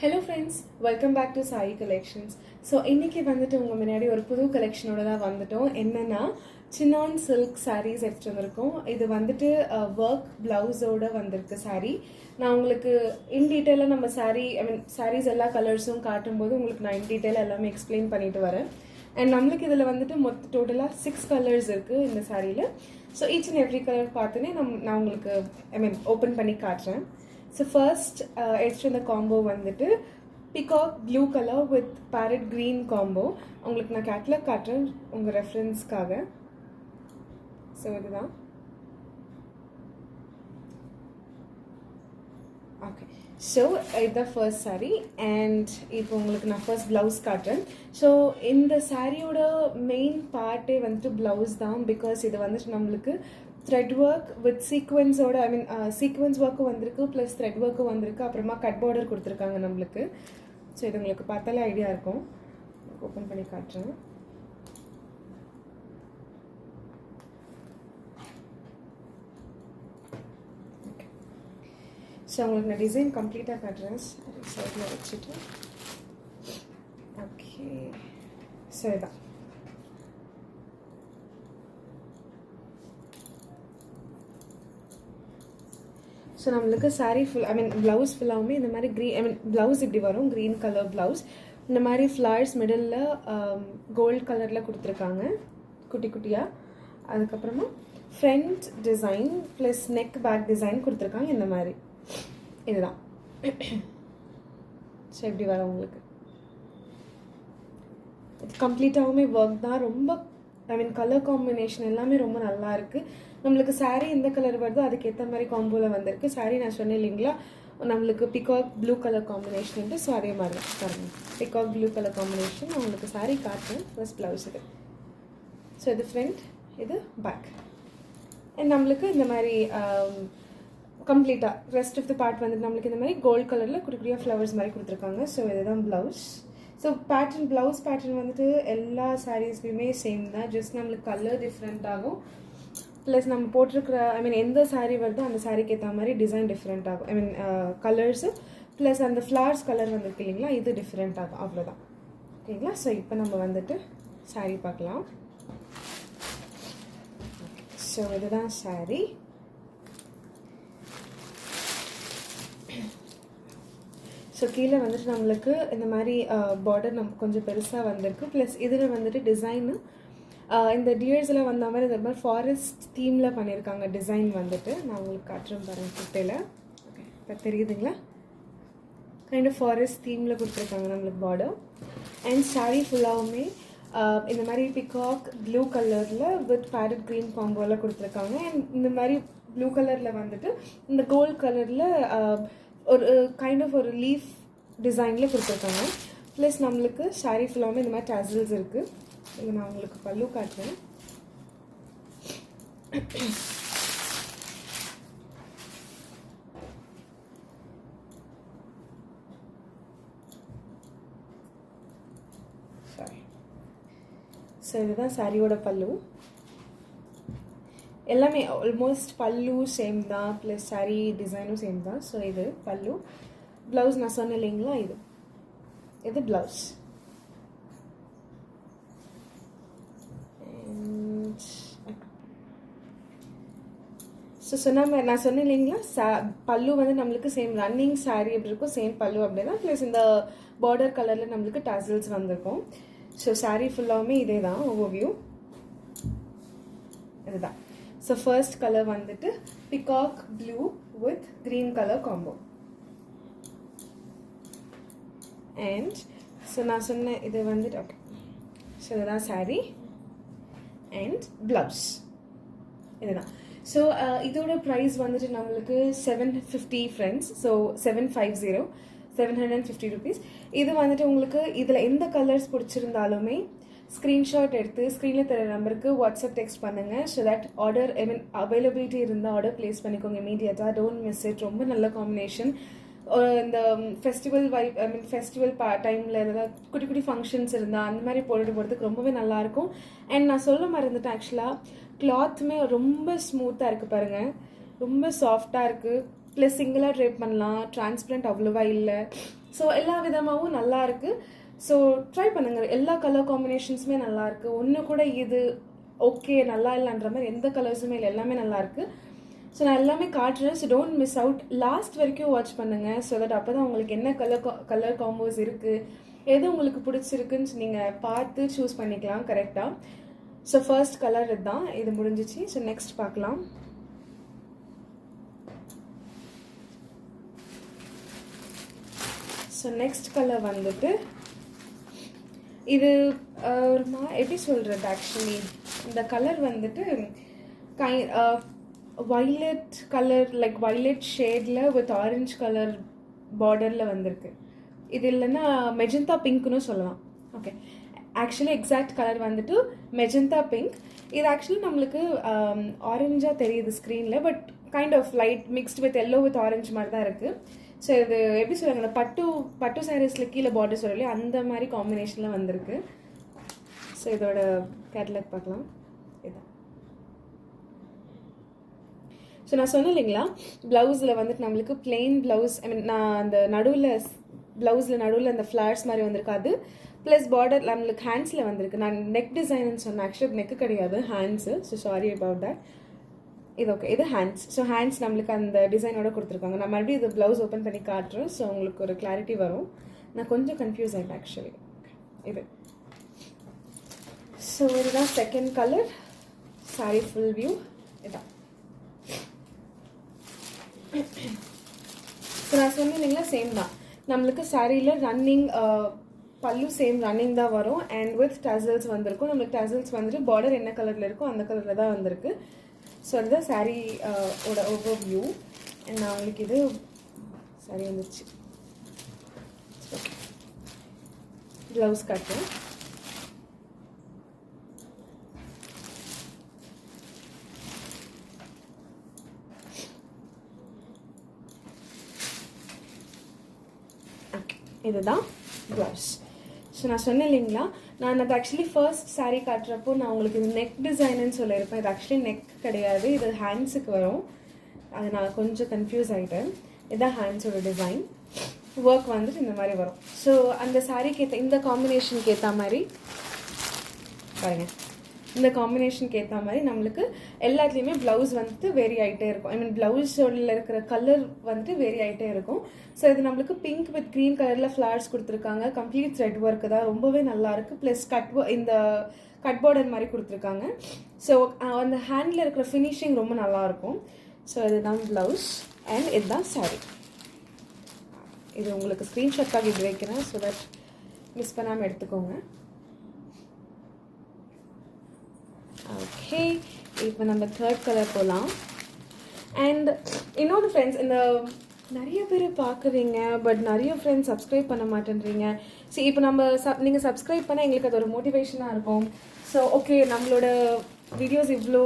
Hello friends, welcome back to Sai collections. So இன்றைக்கி வந்துட்டு உங்கள் முன்னாடி ஒரு புது கலெக்ஷனோட தான் வந்துட்டோம். என்னென்னா சின்னான் சில்க் சாரீஸ் எடுத்துகிட்டு வந்திருக்கோம். இது வந்துட்டு ஒர்க் ப்ளவுஸோடு வந்திருக்கு சாரீ. நான் உங்களுக்கு இன் டீட்டெயிலாக நம்ம சாரீஸ் எல்லா கலர்ஸும் காட்டும்போது உங்களுக்கு நான் இன் டீட்டெயிலாக எல்லாமே எக்ஸ்பிளைன் பண்ணிட்டு வரேன். அண்ட் நம்மளுக்கு இதில் வந்துட்டு டோட்டலாக 6 கலர்ஸ் இருக்குது இந்த சாரியில். So each and every colour பார்த்துன்னே நான் உங்களுக்கு ஓப்பன் பண்ணி காட்டுறேன். ஸோ ஃபர்ஸ்ட் எடுத்துகிட்டு வந்த காம்போ வந்துட்டு peacock blue colour with farad green combo. உங்களுக்கு நான் கேட்லாக் காட்டுறேன் உங்கள் ரெஃபரன்ஸ்க்காக. ஸோ இதுதான். ஓகே, ஸோ இதுதான் ஃபர்ஸ்ட் சாரீ. அண்ட் இப்போ உங்களுக்கு நான் ஃபர்ஸ்ட் ப்ளவுஸ் காட்டுறேன். ஸோ இந்த சாரியோட மெயின் பார்ட்டே வந்துட்டு ப்ளவுஸ் தான். பிகாஸ் இது வந்துட்டு நம்மளுக்கு த்ரெட் ஒர்க் வித் சீக்வன்ஸோட சீக்வன்ஸ் ஒர்க்கும் வந்திருக்கு, ப்ளஸ் த்ரெட் ஒர்க்கும் வந்திருக்கு, அப்புறமா கட் பார்டர் கொடுத்துருக்காங்க நம்மளுக்கு. ஸோ இது உங்களுக்கு பார்த்தாலே ஐடியா இருக்கும். ஓப்பன் பண்ணி காட்டுறேன். ஸோ உங்களுக்கு நான் டிசைன் கம்ப்ளீட்டாக காட்டுறேன் சைடில் வச்சுட்டு. ஓகே, ஸோ இதான். ஸோ நம்மளுக்கு சாரீ ஃபுல் ப்ளவுஸ் ஃபுல்லாகவுமே இந்த மாதிரி ப்ளவுஸ் இப்படி வரும், க்ரீன் கலர் ப்ளவுஸ். இந்த மாதிரி ஃப்ளவர்ஸ் மிடில் கோல்ட் கலரில் கொடுத்துருக்காங்க குட்டி குட்டியாக. அதுக்கப்புறமா front design plus neck back design கொடுத்துருக்காங்க இந்த மாதிரி. இதுதான். ஸோ எப்படி வரும் உங்களுக்கு. கம்ப்ளீட்டாகவுமே ஒர்க் தான். ரொம்ப கலர் காம்பினேஷன் எல்லாமே ரொம்ப நல்லா இருக்குது. நம்மளுக்கு சாரீ எந்த கலர் வருதோ அதுக்கேற்ற மாதிரி காம்போவில் வந்திருக்கு. சாரீ நான் சொன்னேன் இல்லைங்களா, நம்மளுக்கு பிகாக் ப்ளூ கலர் காம்பினேஷன்ட்டு. ஸோ அதே மாதிரி தான் பாருங்கள், பிகாக் ப்ளூ கலர் காம்பினேஷன். நான் உங்களுக்கு சாரீ காட்டுறேன். ஃபர்ஸ்ட் ப்ளவுஸ் இது. ஸோ இது ஃப்ரண்ட், இது பேக். அண்ட் நம்மளுக்கு இந்த மாதிரி கம்ப்ளீட்டாக ரெஸ்ட் ஆஃப் த பார்ட் வந்துட்டு நம்மளுக்கு இந்த மாதிரி கோல்ட் கலரில் குட்டி குட்டியாக ஃப்ளவர்ஸ் மாதிரி கொடுத்துருக்காங்க. ஸோ இதுதான் ப்ளவுஸ். ஸோ ப்ளவுஸ் பேட்டர்ன் வந்துட்டு எல்லா சாரீஸ்லையுமே சேம் தான். ஜஸ்ட் நம்மளுக்கு கலர் டிஃப்ரெண்ட் ஆகும். ப்ளஸ் நம்ம போட்டிருக்கிற எந்த சாரீ வருதோ அந்த சாரீக்கு ஏற்ற மாதிரி டிசைன் டிஃப்ரெண்ட் ஆகும். கலர்ஸு ப்ளஸ் அந்த ஃப்ளவர்ஸ் கலர் வந்துருக்கு இல்லைங்களா, இது டிஃப்ரெண்ட் ஆகும். அவ்வளோதான். ஓகேங்களா. ஸோ இப்போ நம்ம வந்துட்டு சாரீ பார்க்கலாம். ஸோ இதுதான் சாரீ. ஸோ கீழே வந்துட்டு நம்மளுக்கு இந்த மாதிரி பார்டர் கொஞ்சம் பெருசாக வந்திருக்கு. ப்ளஸ் இதில் வந்துட்டு டிசைனு இந்த டியர்ஸில் வந்த மாதிரி இந்த மாதிரி ஃபாரஸ்ட் தீமில் பண்ணியிருக்காங்க டிசைன் வந்துட்டு. நான் உங்களுக்கு காட்டுறேன் பாருங்கள் கிட்டையில். ஓகே, இப்போ தெரியுதுங்களா. கைண்ட் ஆஃப் ஃபாரஸ்ட் தீமில் கொடுத்துருக்காங்க நம்மளுக்கு பார்டர். அண்ட் சாரீ ஃபுல்லாகவுமே இந்த மாதிரி பிகாக் ப்ளூ கலரில் வித் பேரட் க்ரீன் காம்போவில் கொடுத்துருக்காங்க. அண்ட் இந்த மாதிரி ப்ளூ கலரில் வந்துட்டு இந்த கோல்ட் கலரில் ஒரு கைண்ட் ஆஃப் ஒரு லீஃப் டிசைனில் கொடுத்துருக்காங்க. ப்ளஸ் நம்மளுக்கு சாரீ ஃபுல்லாகவுமே இந்த மாதிரி டேசல்ஸ் இருக்குது. இது நான் உங்களுக்கு பல்லு காட்டுறேன். சாரி. ஸோ இதுதான் சாரியோட பல்லு. எல்லாமே ஆல்மோஸ்ட் பல்லு சேம் தான், ப்ளஸ் சாரீ டிசைனும் சேம் தான். ஸோ இது பல்லு. ப்ளவுஸ் நான் சொன்னேன் இல்லைங்களா, இது ப்ளவுஸ். ஸோ நான் சொன்னேன் இல்லைங்களா, பல்லு வந்து நம்மளுக்கு சேம் ரன்னிங் சாரீ எப்படி இருக்கும் சேம் பல்லு அப்படி தான். ப்ளஸ் இந்த பார்டர் கலரில் நம்மளுக்கு டசல்ஸ் வந்திருக்கும். ஸோ சாரீ ஃபுல்லாகவுமே இதே தான் ஓவர்வியூ. இதுதான். ஸோ ஃபர்ஸ்ட் கலர் வந்துட்டு peacock blue with green colour combo. And so நான் சொன்ன இது வந்துட்டு ஓகே. ஸோ இதுதான் சாரீ அண்ட் ப்ளவுஸ். இதுதான். ஸோ இதோட ப்ரைஸ் வந்துட்டு நம்மளுக்கு 750 ஃப்ரெண்ட்ஸ். So 750 rupees. இது வந்துட்டு உங்களுக்கு இதில் எந்த கலர்ஸ் பிடிச்சிருந்தாலுமே ஸ்க்ரீன்ஷாட் எடுத்து ஸ்க்ரீனில் தர நம்பருக்கு வாட்ஸ்அப் டெக்ஸ்ட் பண்ணுங்கள். ஸோ தட் ஆர்டர் அவைலபிலிட்டி இருந்தால் ஆர்டர் ப்ளேஸ் பண்ணிக்கோங்க இமீடியட்டாக. Don't miss it. ரொம்ப நல்ல காம்பினேஷன். இந்த ஃபெஸ்டிவல் ஃபெஸ்டிவல் டைமில் ஏதாவது குட்டி குட்டி ஃபங்க்ஷன்ஸ் இருந்தால் அந்த மாதிரி போட்டுட்டு போகிறதுக்கு ரொம்பவே நல்லாயிருக்கும். அண்ட் நான் சொல்ல மறந்துட்டேன், ஆக்சுவலாக கிளாத்துமே ரொம்ப ஸ்மூத்தாக இருக்குது பாருங்கள். ரொம்ப சாஃப்டாக இருக்குது. ப்ளஸ் சிங்கிளாக ட்ரேப் பண்ணலாம், டிரான்ஸ்பரண்ட் அவ்வளோவா இல்லை. ஸோ எல்லா விதமாகவும் நல்லா இருக்குது. ஸோ ட்ரை பண்ணுங்கள். எல்லா கலர் காம்பினேஷன்ஸுமே நல்லாயிருக்கு. ஒன்று கூட இது ஓகே நல்லா இல்லைன்ற மாதிரி எந்த கலர்ஸுமே இல்லை, எல்லாமே நல்லாயிருக்கு. ஸோ நான் எல்லாமே காட்டுறேன். So don't miss out, last வரைக்கும் வாட்ச் பண்ணுங்கள். ஸோ தட் அப்போ தான் உங்களுக்கு என்ன கலர் காம்போஸ் இருக்குது, எது உங்களுக்கு பிடிச்சிருக்குன்னு நீங்கள் பார்த்து சூஸ் பண்ணிக்கலாம் கரெக்டாக. ஸோ ஃபர்ஸ்ட் கலர் இதுதான், இது முடிஞ்சிச்சு. ஸோ நெக்ஸ்ட் பார்க்கலாம். ஸோ நெக்ஸ்ட் கலர் வந்துட்டு இது ஒரு எப்படி சொல்கிறது, ஆக்சுவலி இந்த கலர் வந்துட்டு வைலட் கலர், லைக் வைலட் ஷேடில் வித் ஆரஞ்ச் கலர் பார்டரில் வந்திருக்கு. இது இல்லைன்னா மெஜந்தா பிங்க்னு சொல்லலாம். ஓகே, ஆக்சுவலி எக்ஸாக்ட் கலர் வந்துட்டு மெஜந்தா பிங்க். இது ஆக்சுவலி நம்மளுக்கு ஆரஞ்சாக தெரியுது ஸ்க்ரீனில், but kind of light mixed with yellow with orange மாதிரி தான் இருக்குது. ஸோ இது எப்படி சொல்லுவாங்க, இந்த பட்டு சாரீஸில் கீழே பார்டர் சொல்லலையே அந்த மாதிரி காம்பினேஷனில் வந்திருக்கு. ஸோ இதோட கேட்லாக் பார்க்கலாம். இதுதான். ஸோ நான் சொன்னேன் இல்லைங்களா, ப்ளவுஸில் வந்துட்டு நம்மளுக்கு பிளெயின் ப்ளவுஸ், ஐ மீன் நான் அந்த நடுவில் அந்த ஃப்ளார்ஸ் மாதிரி வந்திருக்காது. ப்ளஸ் பார்டர் நம்மளுக்கு ஹேண்ட்ஸில் வந்திருக்கு. நான் நெக் டிசைன்னு சொன்னேன், ஆக்சுவலி நெக்கு கிடையாது, hands. So sorry about that. இது ஓகே, இது ஹேண்ட்ஸ். ஸோ ஹேண்ட்ஸ் நம்மளுக்கு அந்த டிசைனோட கொடுத்துருக்காங்க. நான் மறுபடியும் இது ப்ளவுஸ் ஓப்பன் பண்ணி காட்டுறேன். ஸோ உங்களுக்கு ஒரு கிளாரிட்டி வரும். நான் கொஞ்சம் கன்ஃபியூஸ் ஆகிட்டேன் ஆக்சுவலி. இது ஸோ இதுதான் second colour. Sorry full view இதான். ஸோ நான் சொன்னேன் இல்லைங்களா, சேம் தான் நம்மளுக்கு சாரியில் ரன்னிங் பல்லு சேம் ரன்னிங் தான் வரும். அண்ட் வித் டசல்ஸ் வந்திருக்கும். நம்மளுக்கு டசல்ஸ் வந்துட்டு பார்டர் என்ன கலரில் இருக்கோ அந்த கலரில் தான் வந்திருக்கு. ஸோ அதுதான் சாரீ ஓட ஓவர் வியூ. அண்ட் நான் உங்களுக்கு இது சாரி வந்துச்சு. ஓகே, ப்ளவுஸ் காட்டுறேன். ஓகே, இதுதான் ப்ளவுஸ். ஸோ நான் சொன்னேன் இல்லைங்களா, நான் அது ஆக்சுவலி ஃபர்ஸ்ட் சாரீ காட்டுறப்போ நான் உங்களுக்கு இது நெக் டிசைனுன்னு சொல்லியிருப்பேன். இது ஆக்சுவலி நெக் கிடையாது, இது ஹேண்ட்ஸுக்கு வரும். அது நான் கொஞ்சம் கன்ஃபியூஸ் ஆகிட்டேன். இதுதான் ஹேண்ட்ஸோட டிசைன். ஒர்க் வந்துட்டு இந்த மாதிரி வரும். ஸோ அந்த சாரீக்கு ஏற்ற இந்த காம்பினேஷனுக்கு ஏற்ற மாதிரி பாருங்கள், இந்த காம்பினேஷனுக்கு ஏற்ற மாதிரி நம்மளுக்கு எல்லாத்துலேயுமே ப்ளவுஸ் வந்துட்டு வேரி ஆகிட்டே இருக்கும். ஐ மீன் ப்ளவுஸோட இருக்கிற கலர் வந்துட்டு வேரி ஆகிட்டே இருக்கும். ஸோ இது நம்மளுக்கு பிங்க் வித் க்ரீன் கலரில் ஃப்ளார்ஸ் கொடுத்துருக்காங்க. கம்ப்ளீட் த்ரெட் ஒர்க்கு தான், ரொம்பவே நல்லாயிருக்கு. ப்ளஸ் இந்த கட் பார்டர் மாதிரி கொடுத்துருக்காங்க. ஸோ அந்த ஹேண்டில் இருக்கிற ஃபினிஷிங் ரொம்ப நல்லாயிருக்கும். ஸோ இதுதான் ப்ளவுஸ் அண்ட் இதுதான் சாரீ. இது உங்களுக்கு ஸ்க்ரீன்ஷாட்காக இது வைக்கிறேன், ஸோ தட் மிஸ் பண்ணாமல் எடுத்துக்கோங்க. ஓகே, இப்போ நம்ம தேர்ட் கலர் போகலாம். அண்ட் இன்னொரு ஃப்ரெண்ட்ஸ், இந்த நிறைய பேர் பார்க்குறீங்க பட் நிறைய ஃப்ரெண்ட்ஸ் சப்ஸ்கிரைப் பண்ண மாட்டேன்றீங்க. சரி, இப்போ நம்ம நீங்கள் சப்ஸ்கிரைப் பண்ணால் எங்களுக்கு அது ஒரு மோட்டிவேஷனாக இருக்கும். ஸோ ஓகே, நம்மளோட வீடியோஸ் இவ்வளோ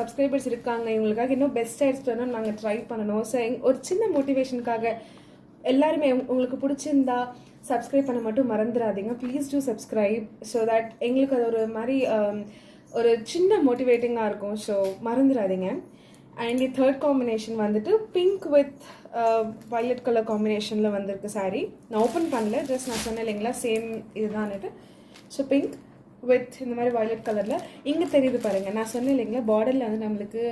சப்ஸ்கிரைபர்ஸ் இருக்காங்க, இவங்களுக்காக இன்னும் பெஸ்ட்டாக எடுத்துகிட்டு நாங்கள் ட்ரை பண்ணணும். ஸோ ஒரு சின்ன மோட்டிவேஷனுக்காக எல்லாருமே உங்களுக்கு பிடிச்சிருந்தா சப்ஸ்கிரைப் பண்ண மட்டும் மறந்துடாதீங்க. Please do subscribe. So that எங்களுக்கு அது ஒரு மாதிரி ஒரு சின்ன மோட்டிவேட்டிங்காக இருக்கும். ஸோ மறந்துடாதீங்க. அண்ட் தேர்ட் காம்பினேஷன் வந்துட்டு பிங்க் வித் வயலட் கலர் காம்பினேஷனில் வந்திருக்கு சாரீ. நான் ஓப்பன் பண்ணல, ஜஸ்ட் நான் சொன்னேன் இல்லைங்களா சேம் இதுதான்ட்டு. ஸோ பிங்க் வித் இந்த மாதிரி வயலட் கலரில் இங்கே தெரியுது பாருங்கள். நான் சொன்னேன் இல்லைங்களா பார்டரில் வந்து நம்மளுக்கு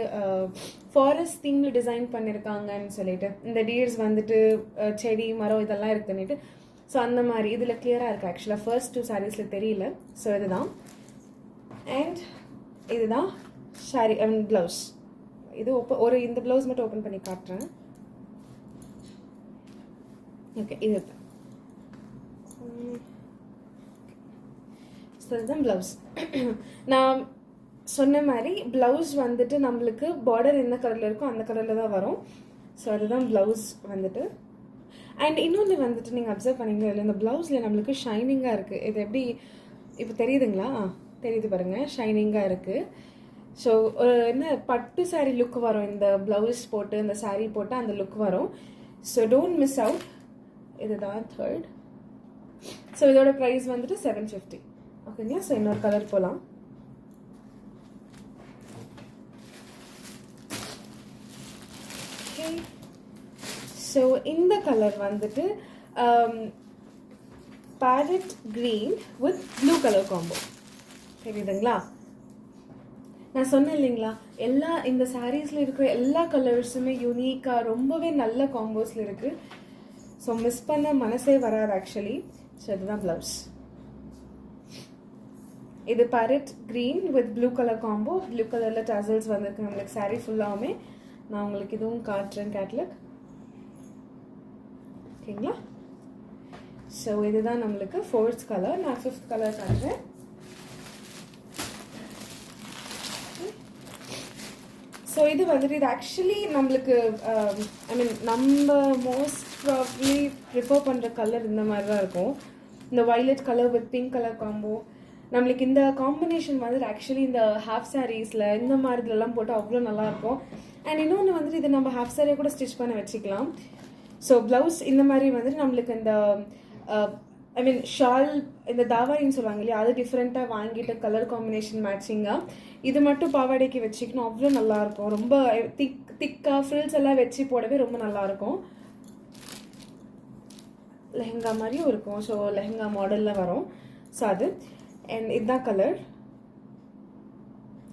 ஃபாரஸ்ட் தீமில் டிசைன் பண்ணியிருக்காங்கன்னு சொல்லிட்டு, இந்த டீர்ஸ் வந்துட்டு செடி மரம் இதெல்லாம் இருக்குன்னுட்டு. ஸோ அந்த மாதிரி இதில் கிளியராக இருக்குது. ஆக்சுவலாக ஃபர்ஸ்ட் 2 சாரீஸில் தெரியல. ஸோ இதுதான். அண்ட் இதுதான் சாரீ ஐ மீன் ப்ளவுஸ். இது இந்த ப்ளவுஸ் மட்டும் ஓப்பன் பண்ணி காட்டுறேன். ஓகே, இது ஸோ இதுதான் ப்ளவுஸ். நான் சொன்ன மாதிரி ப்ளவுஸ் வந்துட்டு நம்மளுக்கு பார்டர் என்ன கலரில் இருக்கோ அந்த கலரில் தான் வரும். ஸோ அதுதான் ப்ளவுஸ் வந்துட்டு. அண்ட் இன்னொன்று வந்துட்டு நீங்கள் அப்சர்வ் பண்ணிங்களா இல்லை, இந்த ப்ளவுஸில் நம்மளுக்கு ஷைனிங்காக இருக்குது. இது எப்படி இப்போ தெரியுதுங்களா? தெரியுது பாருங்கள், ஷைனிங்காக இருக்குது. ஸோ என்ன பட்டு சாரீ லுக் வரும் இந்த ப்ளவுஸ் போட்டு, இந்த சாரீ போட்டு அந்த லுக் வரும். So don't miss out. இதுதான் தேர்ட். ஸோ இதோட ப்ரைஸ் வந்துட்டு 750. ஓகேங்களா? ஸோ இன்னொரு கலர் போகலாம். ஓகே, ஸோ இந்த கலர் வந்துட்டு farad green with blue colour combo. தெரியுதுங்களா? நான் சொன்னேன் இல்லைங்களா, இந்த சாரீஸில் இருக்கிற எல்லா கலர்ஸுமே யூனிக்காக ரொம்பவே நல்ல காம்போஸில் இருக்குது. ஸோ மிஸ் பண்ண மனசே வராது ஆக்சுவலி. ஸோ இதுதான் ப்ளவுஸ். இது farad green with blue colour combo. Blue கலரில் டசல்ஸ் வந்திருக்கு நம்மளுக்கு சாரீ ஃபுல்லாகவுமே. நான் உங்களுக்கு இதுவும் காட்டுறேன் கேட்லாக். ஓகேங்களா? ஸோ இதுதான் நம்மளுக்கு 4th கலர். நான் 5th கலர் காட்டுறேன். ஸோ இது வந்துட்டு இது ஆக்சுவலி நம்மளுக்கு ஐ மீன் நம்ம மோஸ்ட் ப்ராப்ளி ப்ரிஃபர் பண்ணுற கலர் இந்த மாதிரி தான் இருக்கும். இந்த violet colour with pink colour combo. நம்மளுக்கு இந்த காம்பினேஷன் வந்துட்டு ஆக்சுவலி இந்த ஹாஃப் சாரீஸில் இந்த மாதிரிலாம் போட்டு அவ்வளோ நல்லாயிருக்கும். அண்ட் இன்னொன்று வந்துட்டு இதை நம்ம ஹாஃப் சாரியை கூட ஸ்டிச் பண்ண வச்சுக்கலாம். ஸோ ப்ளவுஸ் இந்த மாதிரி வந்துட்டு நம்மளுக்கு இந்த ஐ மீன் ஷால் இந்த தாவாரின்னு சொல்லுவாங்க இல்லையா, அது டிஃப்ரெண்ட்டாக வாங்கிட்டு கலர் காம்பினேஷன் மேட்சிங்காக இது மட்டும் பாவாடைக்கு வச்சுக்கணும். அவ்வளோ நல்லாயிருக்கும். ரொம்ப திக்காக ஃப்ரில்ஸ் எல்லாம் வச்சு போடவே ரொம்ப நல்லாயிருக்கும். லெஹங்கா மாதிரியும் இருக்கும். ஸோ லெஹங்கா மாடலில் வரும். ஸோ அது அண்ட் இதுதான் கலர்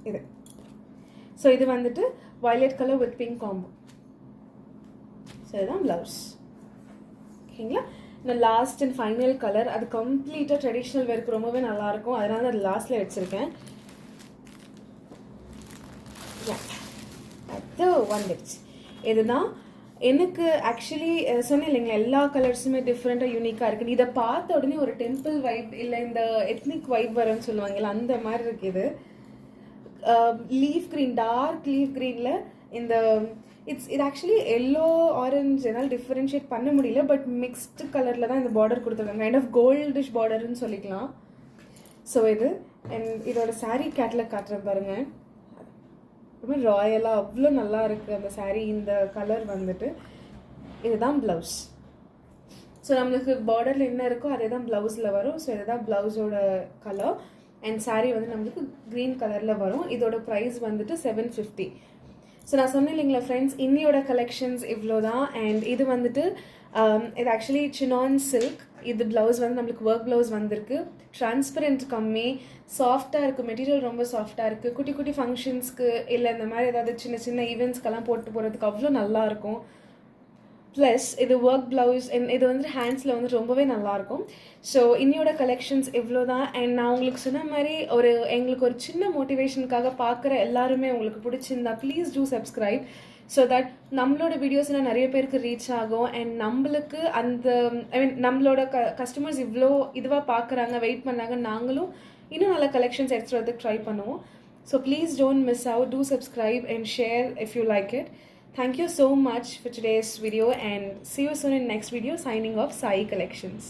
இது. ஸோ இது வந்துட்டு violet colour with pink combo. So இதுதான் ப்ளவுஸ். ஓகேங்களா? இந்த லாஸ்ட் அண்ட் ஃபைனல் கலர் அது கம்ப்ளீட்டாக ட்ரெடிஷ்னல் வேர்க்கு ரொம்பவே நல்லாயிருக்கும். அதனால அது லாஸ்ட்டில் வச்சுருக்கேன். அது வந்துடுச்சு. இதுதான் எனக்கு ஆக்சுவலி சொன்னேன் இல்லைங்களா, எல்லா கலர்ஸுமே டிஃப்ரெண்ட்டாக யூனிக்காக இருக்குது. இதை பார்த்த உடனே ஒரு டெம்பிள் வைப் இல்லை இந்த எத்னிக் வைப் வரும்னு சொல்லுவாங்கல்ல, அந்த மாதிரி இருக்குது. லீஃப் க்ரீன், டார்க் லீஃப் க்ரீனில் இந்த இது ஆக்சுவலி எல்லோ ஆரஞ்ச் என்னால் டிஃப்ரென்ஷியேட் பண்ண முடியல. பட் மிக்ஸ்டு கலரில் தான் இந்த பார்டர் கொடுத்துருக்காங்க. கைண்ட் ஆஃப் கோல்டிஷ் பார்டர்னு சொல்லிக்கலாம். ஸோ இது அண்ட் இதோட சாரீ கேட்லாக் காட்டுறேன் பாருங்கள். ரொம்ப ராயலாக அவ்வளோ நல்லா இருக்குது அந்த சாரீ. இந்த கலர் வந்துட்டு இதுதான் ப்ளவுஸ். ஸோ நம்மளுக்கு பார்டரில் என்ன இருக்கோ அதே தான் ப்ளவுஸில் வரும். ஸோ இதுதான் ப்ளவுஸோட கலர். அண்ட் சாரீ வந்து நம்மளுக்கு க்ரீன் கலரில் வரும். இதோட ப்ரைஸ் வந்துட்டு 750. ஸோ நான் சொன்னேன் இல்லைங்களா ஃப்ரெண்ட்ஸ், இன்னியோட கலெக்ஷன்ஸ் இவ்வளோ தான். அண்ட் இது வந்துட்டு இது ஆக்சுவலி சினான் சில்க். இது ப்ளவுஸ் வந்து நம்மளுக்கு ஒர்க் ப்ளவுஸ் வந்திருக்கு. டிரான்ஸ்பரண்ட் கம்மி, சாஃப்டாக இருக்குது. மெட்டீரியல் ரொம்ப சாஃப்டாக இருக்குது. குட்டி குட்டி ஃபங்க்ஷன்ஸ்க்கு இல்லை இந்த மாதிரி ஏதாவது சின்ன சின்ன ஈவெண்ட்ஸ்க்கெல்லாம் போட்டு போகிறதுக்கு அவ்வளோ நல்லாயிருக்கும். ப்ளஸ் இது ஒர்க் ப்ளவுஸ் இது வந்து ஹேண்ட்ஸில் வந்து ரொம்பவே நல்லாயிருக்கும். ஸோ இன்னியோட கலெக்ஷன்ஸ் இவ்வளோ தான். அண்ட் நான் உங்களுக்கு சொன்ன மாதிரி எங்களுக்கு ஒரு சின்ன மோட்டிவேஷனுக்காக பார்க்குற எல்லாருமே உங்களுக்கு பிடிச்சிருந்தா please do subscribe. So that நம்மளோட வீடியோஸ்லாம் நிறைய பேருக்கு ரீச் ஆகும். அண்ட் நம்மளுக்கு அந்த ஐ மீன் நம்மளோட கஸ்டமர்ஸ் இவ்வளோ இதுவாக பார்க்குறாங்க, வெயிட் பண்ணாங்க, நாங்களும் இன்னும் நல்ல கலெக்ஷன்ஸ் எடுத்துகிட்டு வரதுக்கு ட்ரை பண்ணுவோம். So please don't miss out. Two subscribe and share if you like it. Thank you so much for today's video and see you soon in next video. Signing off, Sai Collections.